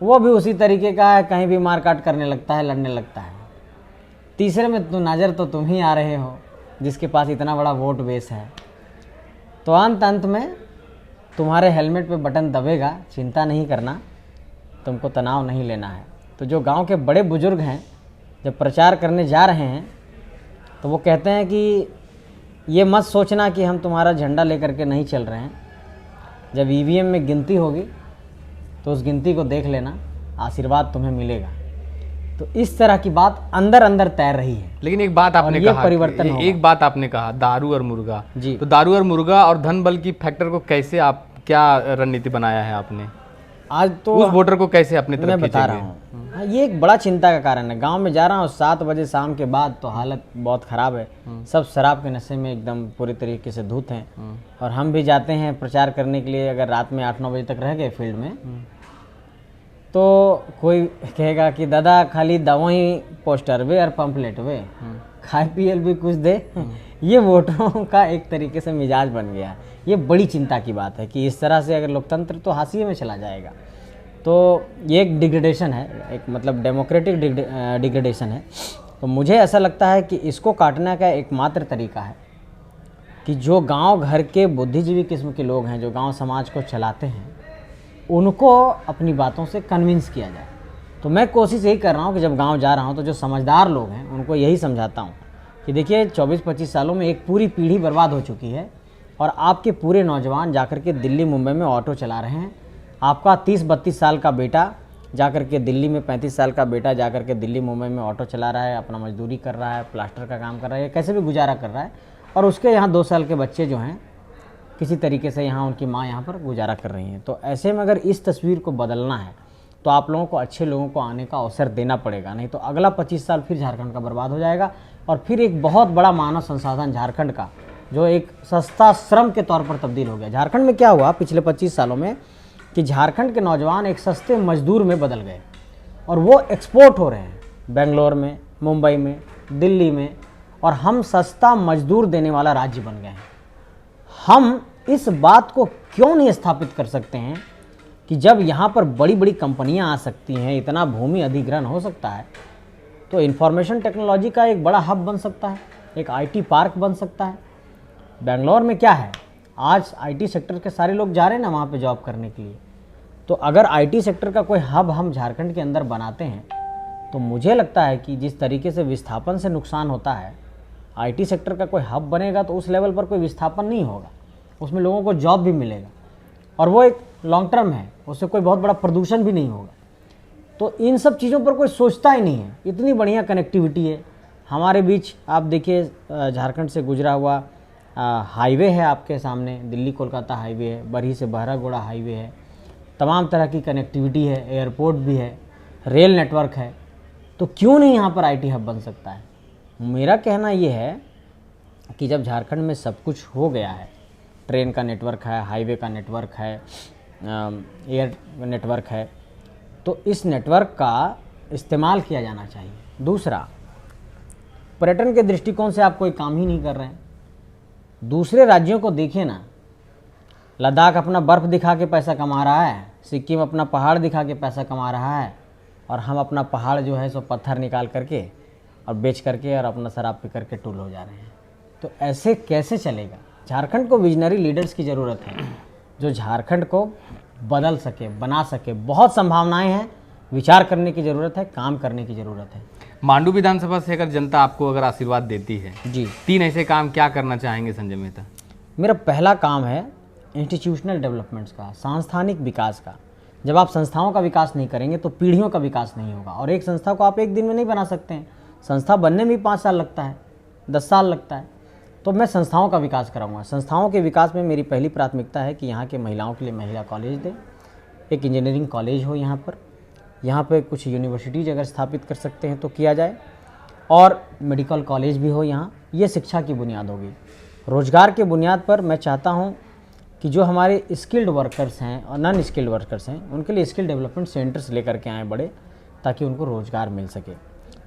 वो भी उसी तरीके का है, कहीं भी मारकाट करने लगता है, लड़ने लगता है। तीसरे में तो नज़र तो तुम ही आ रहे हो जिसके पास इतना बड़ा वोट बेस है। तो अंत में तुम्हारे हेलमेट पे बटन दबेगा, चिंता नहीं करना, तुमको तनाव नहीं लेना है। तो जो गांव के बड़े बुजुर्ग हैं जब प्रचार करने जा रहे हैं तो वो कहते हैं कि ये मत सोचना कि हम तुम्हारा झंडा लेकर के नहीं चल रहे हैं, जब ईवीएम में गिनती होगी तो उस गिनती को देख लेना, आशीर्वाद तुम्हें मिलेगा। तो इस तरह की बात अंदर अंदर तैर रही है। लेकिन एक बात आपने कहा, परिवर्तन होगा। एक बात आपने कहा दारू और मुर्गा जी। तो दारू और मुर्गा और धन बल की फैक्टर को कैसे आप क्या रणनीति बनाया है आपने? आज तो उस वोटर को कैसे अपने तरफ मैं बता रहा हूँ, हाँ, ये एक बड़ा चिंता का कारण है। गांव में जा रहा हूँ 7 बजे शाम के बाद तो हालत बहुत ख़राब है, सब शराब के नशे में एकदम पूरी तरीके से धुत हैं। और हम भी जाते हैं प्रचार करने के लिए, अगर रात में 8-9 बजे तक रह गए फील्ड में तो कोई कहेगा कि दादा खाली दवा ही पोस्टर वे और पंपलेट वे, खाए पियल भी कुछ दे। ये वोटरों का एक तरीके से मिजाज बन गया। ये बड़ी चिंता की बात है कि इस तरह से अगर लोकतंत्र तो हाशिए में चला जाएगा। तो ये एक डिग्रेडेशन है, एक मतलब डेमोक्रेटिक डिग्रेडेशन है। तो मुझे ऐसा लगता है कि इसको काटने का एकमात्र तरीका है कि जो गांव घर के बुद्धिजीवी किस्म के लोग हैं, जो गांव समाज को चलाते हैं, उनको अपनी बातों से कन्विंस किया जाए। तो मैं कोशिश यही कर रहा हूँ कि जब गांव जा रहा हूँ तो जो समझदार लोग हैं उनको यही समझाता हूँ कि देखिए 24-25 सालों में एक पूरी पीढ़ी बर्बाद हो चुकी है और आपके पूरे नौजवान जाकर के दिल्ली मुंबई में ऑटो चला रहे हैं। आपका 30-32 साल का बेटा जाकर के दिल्ली में, 35 साल का बेटा जाकर के दिल्ली मुंबई में ऑटो चला रहा है, अपना मजदूरी कर रहा है, प्लास्टर का काम कर रहा है, कैसे भी गुजारा कर रहा है। और उसके यहाँ 2 साल के बच्चे जो हैं किसी तरीके से यहाँ उनकी माँ यहाँ पर गुजारा कर रही हैं। तो ऐसे में अगर इस तस्वीर को बदलना है तो आप लोगों को, अच्छे लोगों को आने का अवसर देना पड़ेगा, नहीं तो अगला 25 साल फिर झारखंड का बर्बाद हो जाएगा। और फिर एक बहुत बड़ा मानव संसाधन झारखंड का जो एक सस्ता श्रम के तौर पर तब्दील हो गया। झारखंड में क्या हुआ पिछले 25 सालों में कि झारखंड के नौजवान एक सस्ते मजदूर में बदल गए और वो एक्सपोर्ट हो रहे हैं बेंगलोर में, मुंबई में, दिल्ली में, और हम सस्ता मजदूर देने वाला राज्य बन गए हैं। हम इस बात को क्यों नहीं स्थापित कर सकते हैं कि जब यहाँ पर बड़ी बड़ी कंपनियाँ आ सकती हैं, इतना भूमि अधिग्रहण हो सकता है, तो इंफॉर्मेशन टेक्नोलॉजी का एक बड़ा हब बन सकता है, एक आईटी पार्क बन सकता है। बेंगलोर में क्या है, आज आईटी सेक्टर के सारे लोग जा रहे हैं ना वहाँ पे जॉब करने के लिए। तो अगर आईटी सेक्टर का कोई हब हम झारखंड के अंदर बनाते हैं तो मुझे लगता है कि जिस तरीके से विस्थापन से नुकसान होता है, आईटी सेक्टर का कोई हब बनेगा तो उस लेवल पर कोई विस्थापन नहीं होगा, उसमें लोगों को जॉब भी मिलेगा और वो एक लॉन्ग टर्म है, उससे कोई बहुत बड़ा प्रदूषण भी नहीं होगा। तो इन सब चीज़ों पर कोई सोचता ही नहीं है। इतनी बढ़िया कनेक्टिविटी है हमारे बीच। आप देखिए झारखंड से गुजरा हुआ हाईवे है आपके सामने, दिल्ली कोलकाता हाईवे है, बरही से बहरागोड़ा हाईवे है, तमाम तरह की कनेक्टिविटी है, एयरपोर्ट भी है, रेल नेटवर्क है। तो क्यों नहीं यहाँ पर आईटी हब बन सकता है? मेरा कहना ये है कि जब झारखंड में सब कुछ हो गया है, ट्रेन का नेटवर्क है, हाईवे का नेटवर्क है, एयर नेटवर्क है, तो इस नेटवर्क का इस्तेमाल किया जाना चाहिए। दूसरा, पर्यटन के दृष्टिकोण से आप कोई काम ही नहीं कर रहे हैं। दूसरे राज्यों को देखिए ना, लद्दाख अपना बर्फ़ दिखा के पैसा कमा रहा है, सिक्किम अपना पहाड़ दिखा के पैसा कमा रहा है, और हम अपना पहाड़ जो है सो पत्थर निकाल करके और बेच करके और अपना शराब पी करके टूल हो जा रहे हैं। तो ऐसे कैसे चलेगा? झारखंड को विजनरी लीडर्स की ज़रूरत है जो झारखंड को बदल सके, बना सके। बहुत संभावनाएं हैं, विचार करने की ज़रूरत है, काम करने की ज़रूरत है। मांडू विधानसभा से अगर जनता आपको अगर आशीर्वाद देती है जी, 3 ऐसे काम क्या करना चाहेंगे संजय मेहता? मेरा पहला काम है इंस्टीट्यूशनल डेवलपमेंट्स का, सांस्थानिक विकास का। जब आप संस्थाओं का विकास नहीं करेंगे तो पीढ़ियों का विकास नहीं होगा। और एक संस्था को आप एक दिन में नहीं बना सकते हैं, संस्था बनने में भी 5 साल लगता है, 10 साल लगता है। तो मैं संस्थाओं का विकास कराऊंगा। संस्थाओं के विकास में मेरी पहली प्राथमिकता है कि यहाँ के महिलाओं के लिए महिला कॉलेज दें, एक इंजीनियरिंग कॉलेज हो यहाँ पे कुछ यूनिवर्सिटीज़ अगर स्थापित कर सकते हैं तो किया जाए, और मेडिकल कॉलेज भी हो यहाँ। ये शिक्षा की बुनियाद होगी। रोज़गार के बुनियाद पर मैं चाहता हूँ कि जो हमारे स्किल्ड वर्कर्स हैं और नॉन स्किल्ड वर्कर्स हैं, उनके लिए स्किल डेवलपमेंट सेंटर्स लेकर के आएँ बड़े, ताकि उनको रोज़गार मिल सके।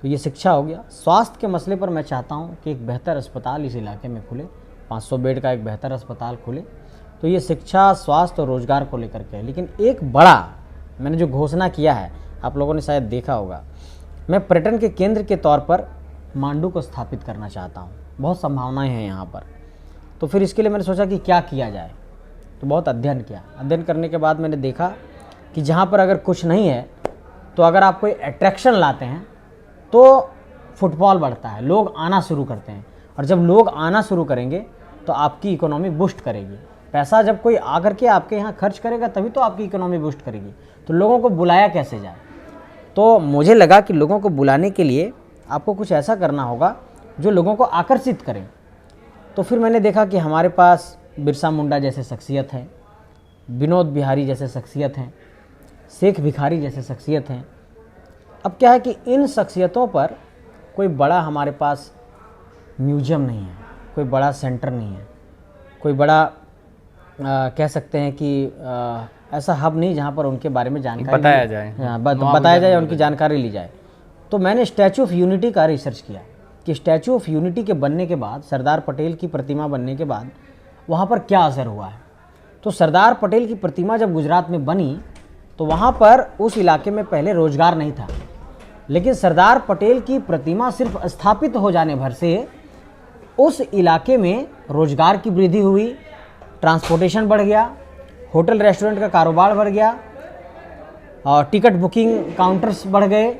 तो ये शिक्षा हो गया। स्वास्थ्य के मसले पर मैं चाहता हूँ कि एक बेहतर अस्पताल इस इलाके में खुले, 500 बेड का एक बेहतर अस्पताल खुले। तो ये शिक्षा, स्वास्थ्य और रोज़गार को लेकर के है। लेकिन एक बड़ा मैंने जो घोषणा किया है, आप लोगों ने शायद देखा होगा, मैं पर्यटन के केंद्र के तौर पर मांडू को स्थापित करना चाहता हूँ। बहुत संभावनाएं हैं यहाँ पर। तो फिर इसके लिए मैंने सोचा कि क्या किया जाए, तो बहुत अध्ययन किया। अध्ययन करने के बाद मैंने देखा कि जहाँ पर अगर कुछ नहीं है तो अगर आप कोई अट्रैक्शन लाते हैं तो फुटफॉल बढ़ता है, लोग आना शुरू करते हैं, और जब लोग आना शुरू करेंगे तो आपकी इकोनॉमी बूस्ट करेगी। पैसा जब कोई आकर के आपके यहाँ खर्च करेगा तभी तो आपकी इकोनॉमी बूस्ट करेगी। तो लोगों को बुलाया कैसे जाए? तो मुझे लगा कि लोगों को बुलाने के लिए आपको कुछ ऐसा करना होगा जो लोगों को आकर्षित करे। तो फिर मैंने देखा कि हमारे पास बिरसा मुंडा जैसे शख्सियत हैं, विनोद बिहारी जैसे शख्सियत हैं, शेख भिखारी जैसे शख्सियत हैं। अब क्या है कि इन शख्सियतों पर कोई बड़ा हमारे पास म्यूजियम नहीं है, कोई बड़ा सेंटर नहीं है, कोई बड़ा कह सकते हैं कि ऐसा हब नहीं जहाँ पर उनके बारे में जानकारी बताया जाए, बताया जाए, उनकी जानकारी ली जाए। तो मैंने स्टैचू ऑफ यूनिटी का रिसर्च किया कि स्टैचू ऑफ यूनिटी के बनने के बाद, सरदार पटेल की प्रतिमा बनने के बाद वहाँ पर क्या असर हुआ है। तो सरदार पटेल की प्रतिमा जब गुजरात में बनी तो वहाँ पर उस इलाके में पहले रोजगार नहीं था, लेकिन सरदार पटेल की प्रतिमा सिर्फ स्थापित हो जाने भर से उस इलाके में रोजगार की वृद्धि हुई, ट्रांसपोर्टेशन बढ़ गया, होटल रेस्टोरेंट का कारोबार बढ़ गया, और टिकट बुकिंग काउंटर्स बढ़ गए,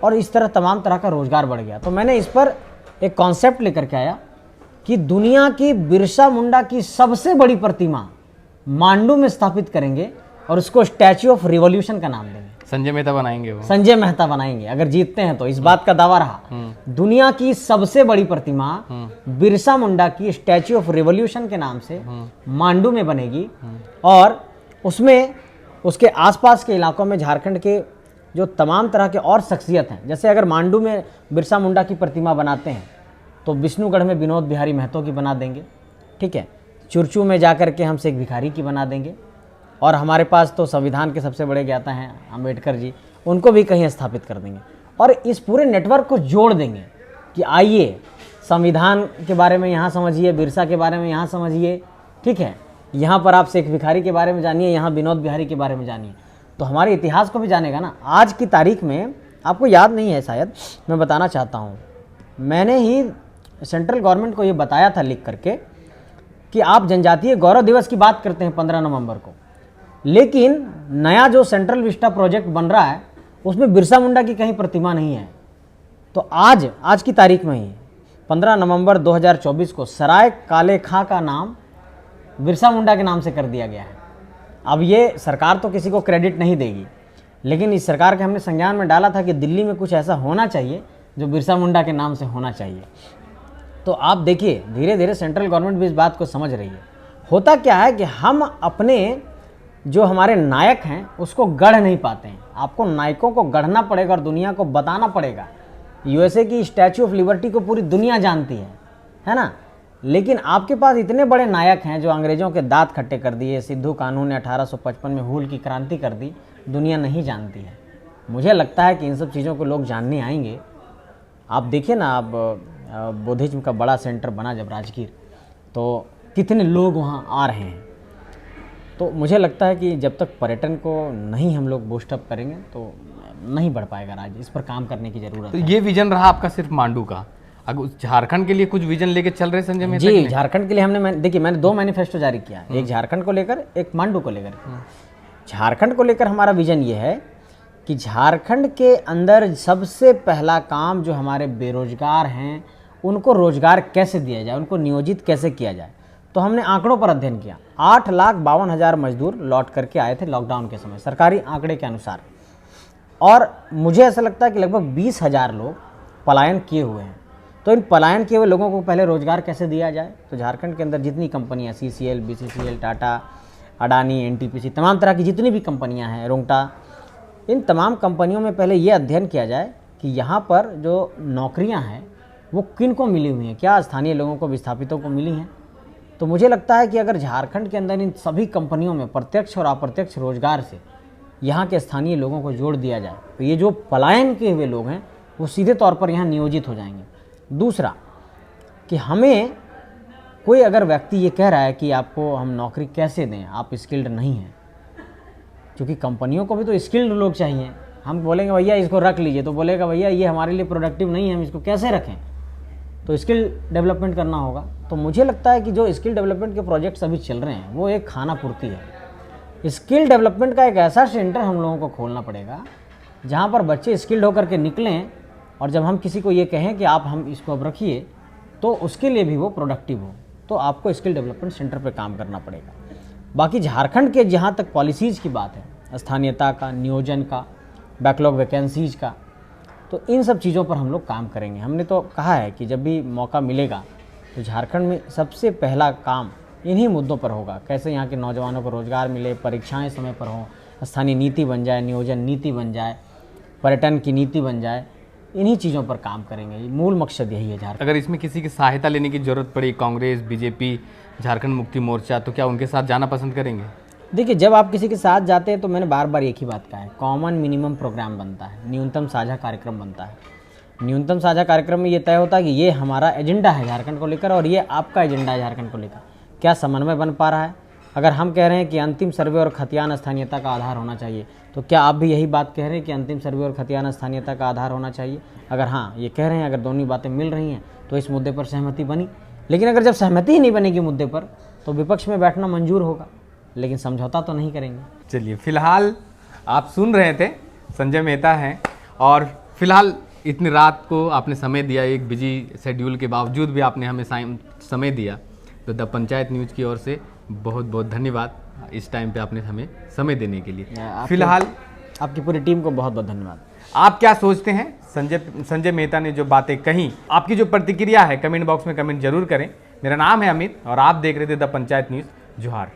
और इस तरह तमाम तरह का रोजगार बढ़ गया। तो मैंने इस पर एक कॉन्सेप्ट लेकर के आया कि दुनिया की बिरसा मुंडा की सबसे बड़ी प्रतिमा मांडू में स्थापित करेंगे और उसको स्टैचू ऑफ रिवॉल्यूशन का नाम देंगे। संजय मेहता बनाएंगे, वो संजय मेहता बनाएंगे अगर जीतते हैं तो। इस बात का दावा रहा, दुनिया की सबसे बड़ी प्रतिमा बिरसा मुंडा की स्टैचू ऑफ रिवॉल्यूशन के नाम से मांडू में बनेगी, और उसमें उसके आसपास के इलाकों में झारखंड के जो तमाम तरह के और शख्सियत हैं, जैसे अगर मांडू में बिरसा मुंडा की प्रतिमा बनाते हैं तो विष्णुगढ़ में विनोद बिहारी महतो की बना देंगे, ठीक है, चुरचू में जाकर के हम शेख भिखारी की बना देंगे, और हमारे पास तो संविधान के सबसे बड़े ज्ञाता हैं अम्बेडकर जी, उनको भी कहीं स्थापित कर देंगे, और इस पूरे नेटवर्क को जोड़ देंगे कि आइए संविधान के बारे में यहाँ समझिए, बिरसा के बारे में यहाँ समझिए, ठीक है, यहाँ पर आप शेख भिखारी के बारे में जानिए, यहाँ विनोद बिहारी के बारे में जानिए, तो हमारे इतिहास को भी जानेगा ना। आज की तारीख में आपको याद नहीं है शायद, मैं बताना चाहता हूँ, मैंने ही सेंट्रल गवर्नमेंट को ये बताया था लिख करके कि आप जनजातीय गौरव दिवस की बात करते हैं 15 नवंबर को, लेकिन नया जो सेंट्रल विस्टा प्रोजेक्ट बन रहा है उसमें बिरसा मुंडा की कहीं प्रतिमा नहीं है। तो आज की तारीख में ही 15 नवंबर 2024 को सराय काले खां का नाम बिरसा मुंडा के नाम से कर दिया गया है। अब ये सरकार तो किसी को क्रेडिट नहीं देगी, लेकिन इस सरकार के हमने संज्ञान में डाला था कि दिल्ली में कुछ ऐसा होना चाहिए जो बिरसा मुंडा के नाम से होना चाहिए। तो आप देखिए धीरे धीरे सेंट्रल गवर्नमेंट भी इस बात को समझ रही है। होता क्या है कि हम अपने जो हमारे नायक हैं उसको गढ़ नहीं पाते हैं, आपको नायकों को गढ़ना पड़ेगा और दुनिया को बताना पड़ेगा। यूएसए की स्टैचू ऑफ लिबर्टी को पूरी दुनिया जानती है ना, लेकिन आपके पास इतने बड़े नायक हैं जो अंग्रेज़ों के दांत खट्टे कर दिए, सिद्धू कानू ने 1855 में हूल की क्रांति कर दी, दुनिया नहीं जानती है। मुझे लगता है कि इन सब चीज़ों को लोग जानने आएंगे। आप देखिए ना, अब बुद्धिज्म का बड़ा सेंटर बना जब राजगीर, तो कितने लोग वहाँ आ रहे हैं। तो मुझे लगता है कि जब तक पर्यटन को नहीं हम लोग बूस्टअप करेंगे तो नहीं बढ़ पाएगा राज्य, इस पर काम करने की जरूरत तो है। ये विजन रहा आपका सिर्फ मांडू का, अगर झारखंड के लिए कुछ विजन लेके चल रहे संजय मेहता जी, झारखंड के लिए देखिए मैंने 2 मैनिफेस्टो जारी किया, एक झारखंड को लेकर, एक मांडू को लेकर। झारखंड को लेकर हमारा विजन ये है कि झारखंड के अंदर सबसे पहला काम जो हमारे बेरोजगार हैं उनको रोजगार कैसे दिया जाए, उनको नियोजित कैसे किया जाए। तो हमने आंकड़ों पर अध्ययन किया। 8,52,000 मजदूर लौट करके आए थे लॉकडाउन के समय, सरकारी आंकड़े के अनुसार, और मुझे ऐसा लगता है कि लगभग 20,000 लोग पलायन किए हुए हैं। तो इन पलायन किए हुए लोगों को पहले रोजगार कैसे दिया जाए। तो झारखंड के अंदर जितनी कंपनियां, CCL, BCCL, Tata, Adani, NTPC, तमाम तरह की जितनी भी कंपनियां हैं, रोंगटा, इन तमाम कंपनियों में पहले ये अध्ययन किया जाए कि यहाँ पर जो नौकरियाँ हैं वो किन को मिली हुई हैं, क्या स्थानीय लोगों को, विस्थापितों को मिली हैं। तो मुझे लगता है कि अगर झारखंड के अंदर इन सभी कंपनियों में प्रत्यक्ष और अप्रत्यक्ष रोजगार से यहाँ के स्थानीय लोगों को जोड़ दिया जाए तो ये जो पलायन किए हुए लोग हैं वो सीधे तौर पर यहाँ नियोजित हो जाएंगे। दूसरा कि हमें कोई अगर व्यक्ति ये कह रहा है कि आपको हम नौकरी कैसे दें, आप स्किल्ड नहीं हैं, क्योंकि कंपनियों को भी तो स्किल्ड लोग चाहिए। हम बोलेंगे भैया इसको रख लीजिए, तो बोलेगा भैया ये हमारे लिए प्रोडक्टिव नहीं है, हम इसको कैसे रखें। तो स्किल डेवलपमेंट करना होगा। तो मुझे लगता है कि जो स्किल डेवलपमेंट के प्रोजेक्ट्स अभी चल रहे हैं वो एक खाना पूर्ति है। स्किल डेवलपमेंट का एक ऐसा सेंटर हम लोगों को खोलना पड़ेगा जहाँ पर बच्चे स्किल्ड होकर के निकलें और जब हम किसी को ये कहें कि आप हम इसको अब रखिए तो उसके लिए भी वो प्रोडक्टिव हो, तो आपको स्किल डेवलपमेंट सेंटर पे काम करना पड़ेगा। बाकी झारखंड के जहाँ तक पॉलिसीज़ की बात है, स्थानीयता का, नियोजन का, बैकलॉग वैकेंसीज का, तो इन सब चीज़ों पर हम लोग काम करेंगे। हमने तो कहा है कि जब भी मौका मिलेगा तो झारखंड में सबसे पहला काम इन्हीं मुद्दों पर होगा। कैसे यहाँ के नौजवानों को रोज़गार मिले, परीक्षाएं समय पर हों, स्थानीय नीति बन जाए, नियोजन नीति बन जाए, पर्यटन की नीति बन जाए, इन्हीं चीज़ों पर काम करेंगे। मूल मकसद यही है झारखंड। अगर इसमें किसी की सहायता लेने की जरूरत पड़ी, कांग्रेस, बीजेपी, झारखंड मुक्ति मोर्चा, तो क्या उनके साथ जाना पसंद करेंगे? देखिए, जब आप किसी के साथ जाते हैं तो मैंने बार बार एक ही बात कहा है, कॉमन मिनिमम प्रोग्राम बनता है, न्यूनतम साझा कार्यक्रम बनता है। न्यूनतम साझा कार्यक्रम में ये तय होता है कि ये हमारा एजेंडा है झारखंड को लेकर और ये आपका एजेंडा है झारखंड को लेकर। क्या समन्वय बन पा रहा है? अगर हम कह रहे हैं कि अंतिम सर्वे और खतियान स्थानीयता का आधार होना चाहिए, तो क्या आप भी यही बात कह रहे हैं कि अंतिम सर्वे और खतियान स्थानीयता का आधार होना चाहिए? अगर हाँ ये कह रहे हैं, अगर दोनों बातें मिल रही हैं तो इस मुद्दे पर सहमति बनी। लेकिन अगर जब सहमति ही नहीं बनेगी मुद्दे पर तो विपक्ष में बैठना मंजूर होगा, लेकिन समझौता तो नहीं करेंगे। चलिए, फिलहाल आप सुन रहे थे, संजय मेहता हैं, और फिलहाल इतनी रात को आपने समय दिया, एक बिजी शेड्यूल के बावजूद भी आपने हमें समय दिया, तो द पंचायत न्यूज़ की ओर से बहुत बहुत धन्यवाद इस टाइम पे आपने हमें समय देने के लिए। फिलहाल आपकी पूरी टीम को बहुत बहुत धन्यवाद। आप क्या सोचते हैं? संजय मेहता ने जो बातें कही, आपकी जो प्रतिक्रिया है कमेंट बॉक्स में कमेंट जरूर करें। मेरा नाम है अमित और आप देख रहे थे द पंचायत न्यूज़। जोहार।